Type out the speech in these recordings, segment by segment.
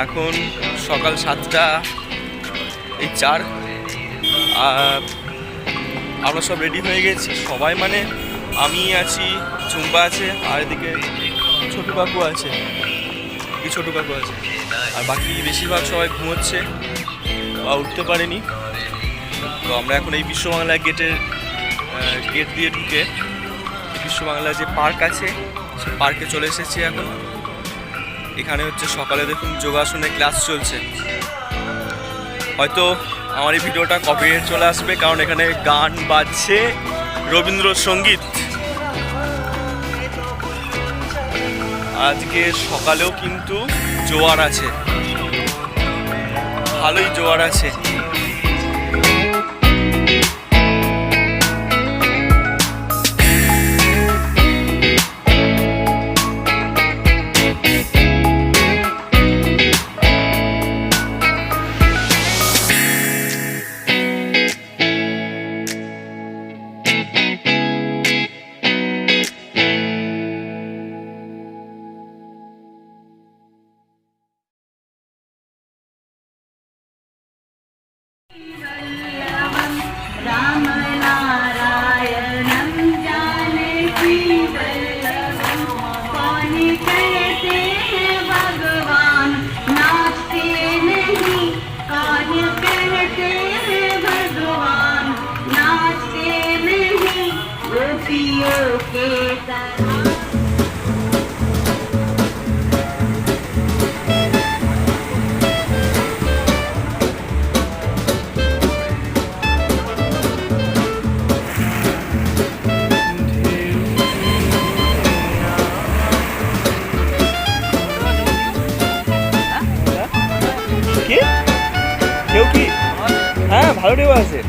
এখন সকাল 7:04। আমরা সব রেডি হয়ে গেছি সবাই, মানে আমি আছি, ঝুম্পা আছে, আর এদিকে ছোটু কাকু আছে, আর বাকি বেশিরভাগ সবাই ঘুমোচ্ছে বা উঠতে পারেনি। তো আমরা এখন এই বিশ্ববাংলা গেট দিয়ে ঢুকে বিশ্ববাংলা যে পার্ক আছে সে পার্কে চলে এসেছি এখন। এখানে হচ্ছে সকালে দেখুন যোগাসনের ক্লাস চলছে। হয়তো আমার এই ভিডিওটা কপিরাইট চলে আসবে, কারণ এখানে গান বাজছে, রবীন্দ্রসঙ্গীত। আজকে সকালেও কিন্তু জোয়ার আছে, ভালোই জোয়ার আছে। হ্যাঁ, ভালো ঢেউ আছে।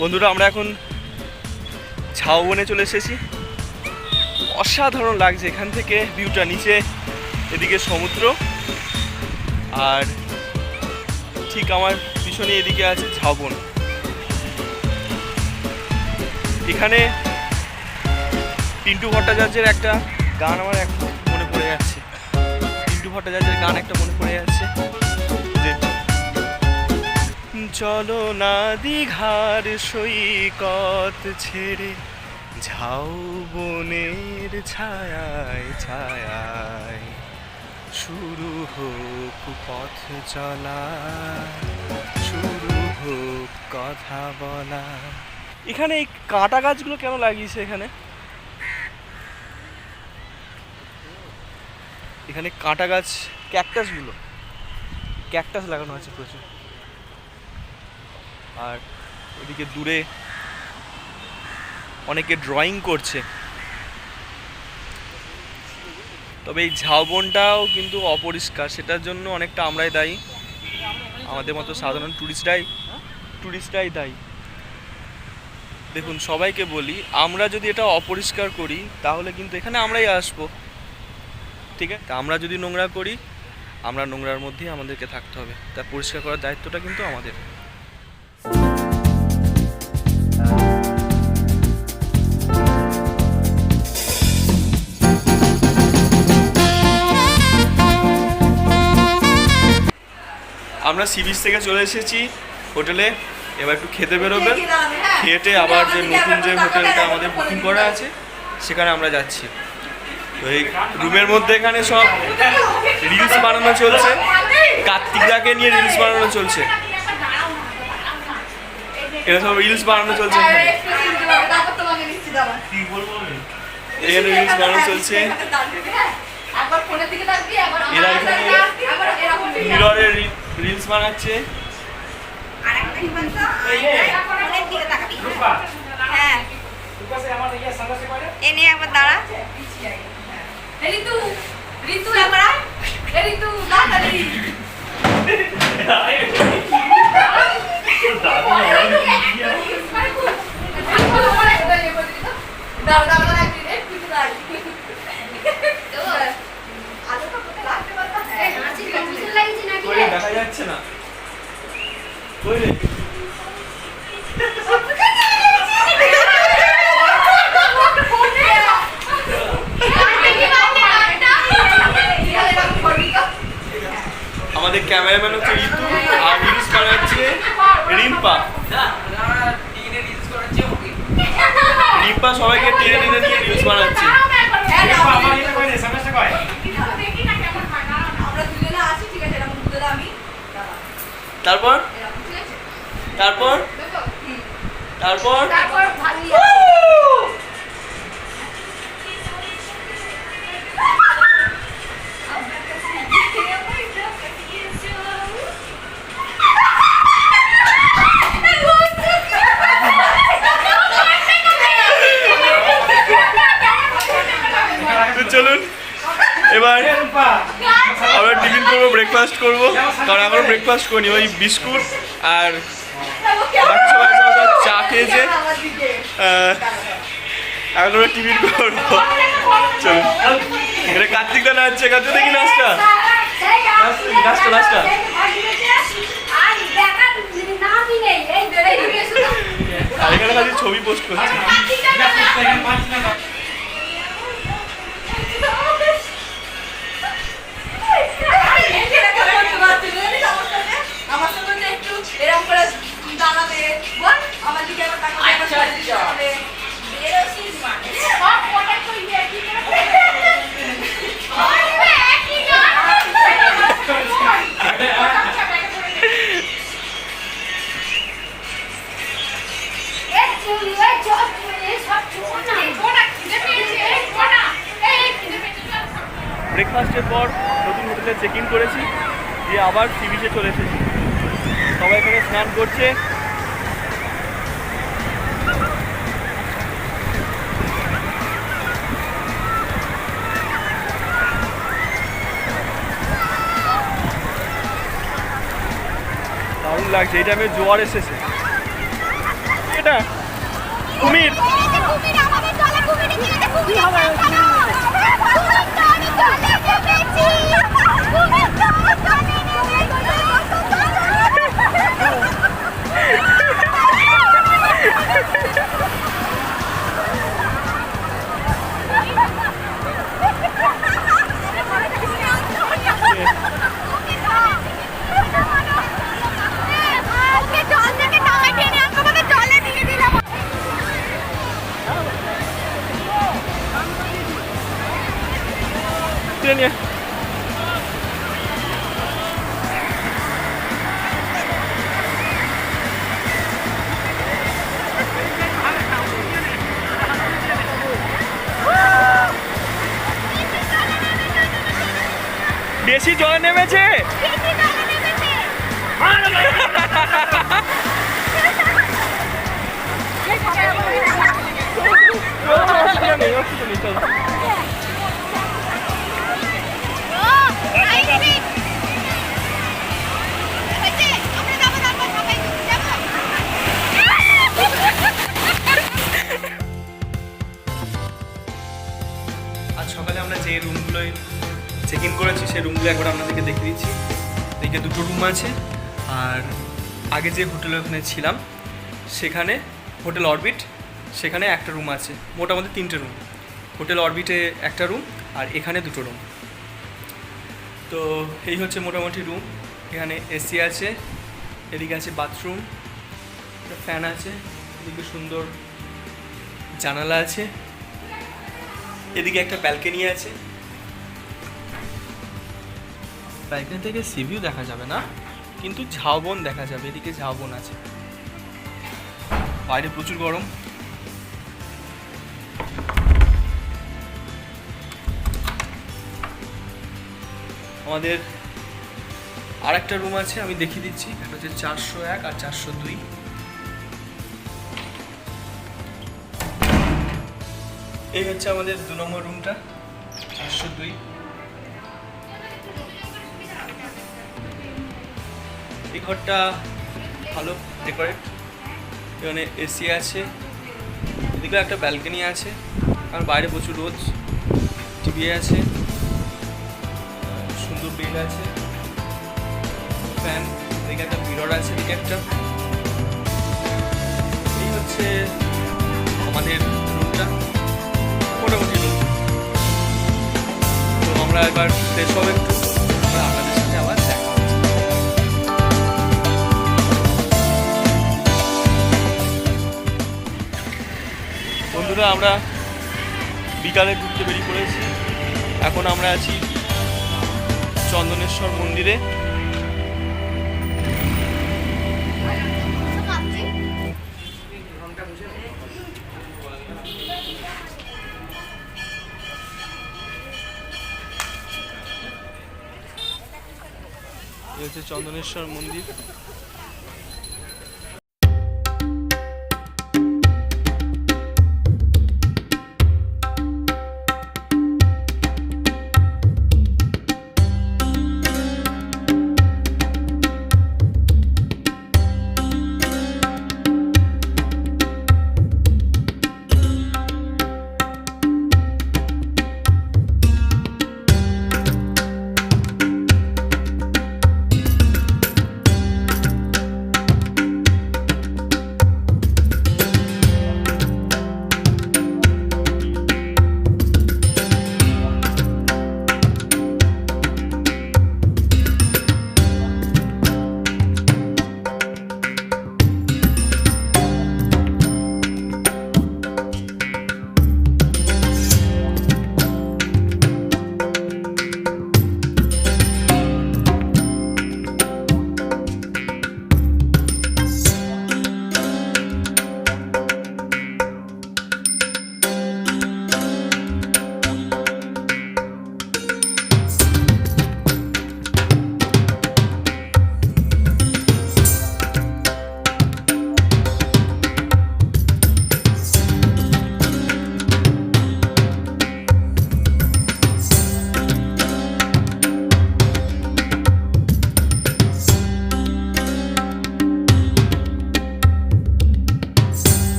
বন্ধুরা, আমরা এখন ঝাউবনে চলে এসেছি। অসাধারণ লাগছে এখান থেকে ভিউটা, নিচে এদিকে সমুদ্র, আর ঠিক আমার পিছনে এদিকে আছে ঝাউবন। এখানে পিন্টু ভট্টাচার্যের একটা গান আমার এখন মনে পড়ে যাচ্ছে, যে চলো না দীঘার সৈকত ছেড়ে, ঝাউবনের ছায়ায় ছায়ায় শুরু হোক পথ চলা, শুরু হোক কথা বলা। এখানে এই কাঁটা গাছগুলো কেন লাগিয়েছে? এখানে কাঁটা গাছ, ক্যাকটাস লাগানো আছে প্রচুর। আর ওদিকে দূরে অনেকে ড্রয়িং করছে। তবে এই ঝাউবনটাও কিন্তু অপরিষ্কার, সেটার জন্য অনেকটা আমরাই দায়ী, আমাদের মতো সাধারণ টুরিস্টরাই দায়ী। দেখুন, সবাইকে বলি, আমরা যদি এটা অপরিষ্কার করি তাহলে কিন্তু এখানে আমরাই আসবো, ঠিক আছে? আমরা যদি নোংরা করি, আমরা নোংরার মধ্যেই আমাদেরকে থাকতে হবে। তা পরিষ্কার করার দায়িত্বটা কিন্তু আমাদের। আমরা সি বিচ থেকে চলে এসেছি হোটেলে, এবার একটু খেতে বেরোবেন, খেতে আবার যে নতুন যে হোটেলটা আমাদের বুকিং করা আছে সেখানে আমরা যাচ্ছি। তো এই রুমের মধ্যে এখানে সব রিলস বানানো চলছে, কার্তিকদাকে নিয়ে রিলস বানানো চলছে, এরা সব রিলস বানানো চলছে, এখানে রিলস বানানো চলছে। এরা এখানে মিররে রিলস বানাচ্ছে। দেখা যাচ্ছে না। ক্যামেরাম্যান হচ্ছে ঋতু, আর রিলস বানাচ্ছে রিম্পা। রিম্পা সবাইকে টেনে টেনে নিয়ে রিলস বানাচ্ছে। তারপর তারপর তারপর চলুন এবার আমরা টিফিন করবো, ব্রেকফাস্ট করবো, কারণ এখনো ব্রেকফাস্ট করিনি। ওই বিস্কুট আর চা খেয়েছে, এখন আমরা টিফিন করবো। চলুন, এটা কার্তিক দা নাচছে, কার্তিক দেখি নাচটা নাচটা নাচটা। আর এখানে খালি ছবি পোস্ট করছে। ব্রেকফাস্টের পর নতুন হোটেলে চেক ইন করেছি, দিয়ে আবার সি বিচে চলে এসেছি। সবাই এখানে স্নান করছে। দারুণ লাগছে, এই টাইমে জোয়ার এসেছে। এটা কুমির নিয়ে বেশি জল নেমেছে। আজ সকালে আমরা যে রুমগুলোয় চেক ইন করেছি সেই রুমগুলো একবার আপনাদেরকে দেখিয়ে দিচ্ছি। এদিকে দুটো রুম আছে, আর আগে যে হোটেলে ওখানে ছিলাম সেখানে হোটেল অরবিট, সেখানে একটা রুম আছে। মোটামুটি 3টে রুম, হোটেল অরবিটে একটা রুম আর এখানে 2টো রুম। তো এই হচ্ছে মোটামুটি রুম। এখানে এসি আছে, এদিকে আছে বাথরুম, ফ্যান আছে, এদিকে সুন্দর জানালা আছে, এদিকে একটা ব্যালকনি আছে। ব্যালকনি থেকে সি ভিউ দেখা যাবে না, কিন্তু ঝাউবন দেখা যাবে। এদিকে ঝাউবন আছে, বাইরে প্রচুর গরম। আমাদের আর একটা রুম আছে, আমি দেখিয়ে দিচ্ছি। একটা হচ্ছে 401 আর 402। এই হচ্ছে আমাদের 2 নম্বর রুমটা, 402। এই ঘরটা ভালো ডেকোরেট, এখানে এসি আছে, এদিকে একটা ব্যালকনি আছে, কারণ বাইরে প্রচুর রোদ। টিভি আছে, সুন্দর বেড আছে, ফ্যান, এদিকে একটা মিরর আছে, এদিকে একটা। এই হচ্ছে আমাদের রুমটা, মোটামুটি রুম। তো আমরা এবার ফ্রেশ হবো একটু, আপনাদের সাথে আবার দেখা হচ্ছে। বন্ধুরা, আমরা বিকালে ঘুরতে বেরিয়ে পড়েছি। এখন আমরা আছি চন্দনেশ্বর মন্দিরে। এই হচ্ছে চন্দনেশ্বর মন্দির।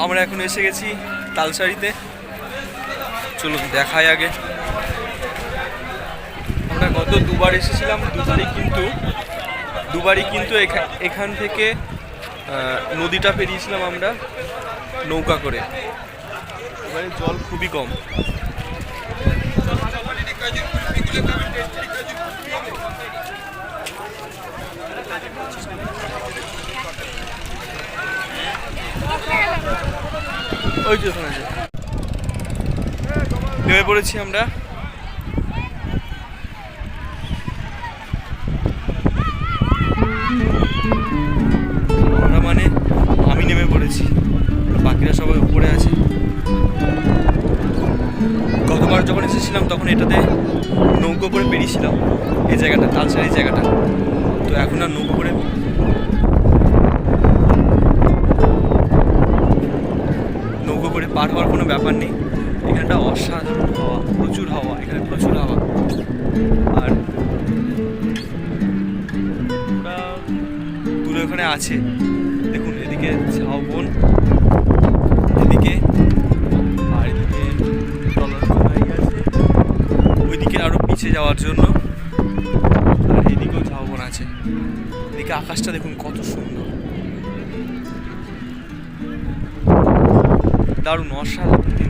আমরা এখন এসে গেছি তালসারিতে। চলুন দেখাই আগে। আমরা গত দুবার এসেছিলাম, দুবারই কিন্তু এখান থেকে নদীটা পেরিয়েছিলাম আমরা নৌকা করে। এবারে জল খুবই কম। ওই যে ওখানে নেমে পড়েছি আমরা। মানে আমি নেমে পড়েছি, বাকিরা সবাই উপরে আছে। গতবার যখন এসেছিলাম তখন এটাতে নৌকো করে পেরিয়েছিলাম, এই জায়গাটা তালসারি জায়গাটা। তো এখন আর নৌকো করে পার হওয়ার কোনো ব্যাপার নেই। এখানটা অসাধারণ হাওয়া, প্রচুর হাওয়া, এখানে প্রচুর হাওয়া। আর ওরা দূরে ওখানে আছে, দেখুন এদিকে ঝাউবন, এদিকে আর এদিকে ট্রলার আছে, ওইদিকে আরো পিছিয়ে যাওয়ার জন্য। আর এদিকেও ঝাউবন আছে। এদিকে আকাশটা দেখুন কত সুন্দর, দারুণ, অসাধারণ।